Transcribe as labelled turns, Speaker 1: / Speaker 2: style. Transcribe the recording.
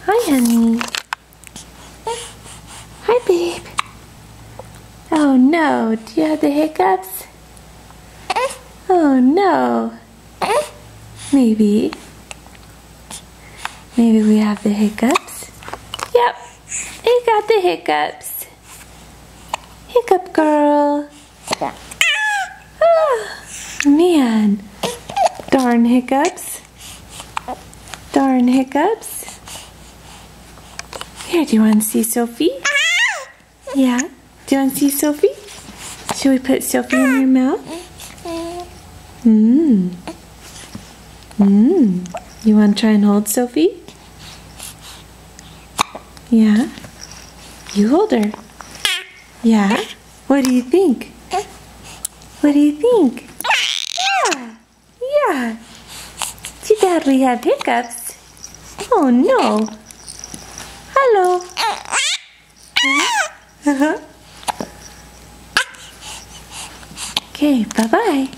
Speaker 1: Hi, honey. Hi, babe. Oh, no. Do you have the hiccups? Oh, no. Maybe. Maybe we have the hiccups. Yep. You got the hiccups. Hiccup girl. Oh, man. Darn hiccups. Darn hiccups. Here, do you want to see Sophie? Yeah? Do you want to see Sophie? Should we put Sophie in your mouth? You want to try and hold Sophie? Yeah? You hold her. Yeah? What do you think? What do you think? Yeah! Yeah! Too bad we have hiccups. Oh no! Hello! Okay, bye-bye.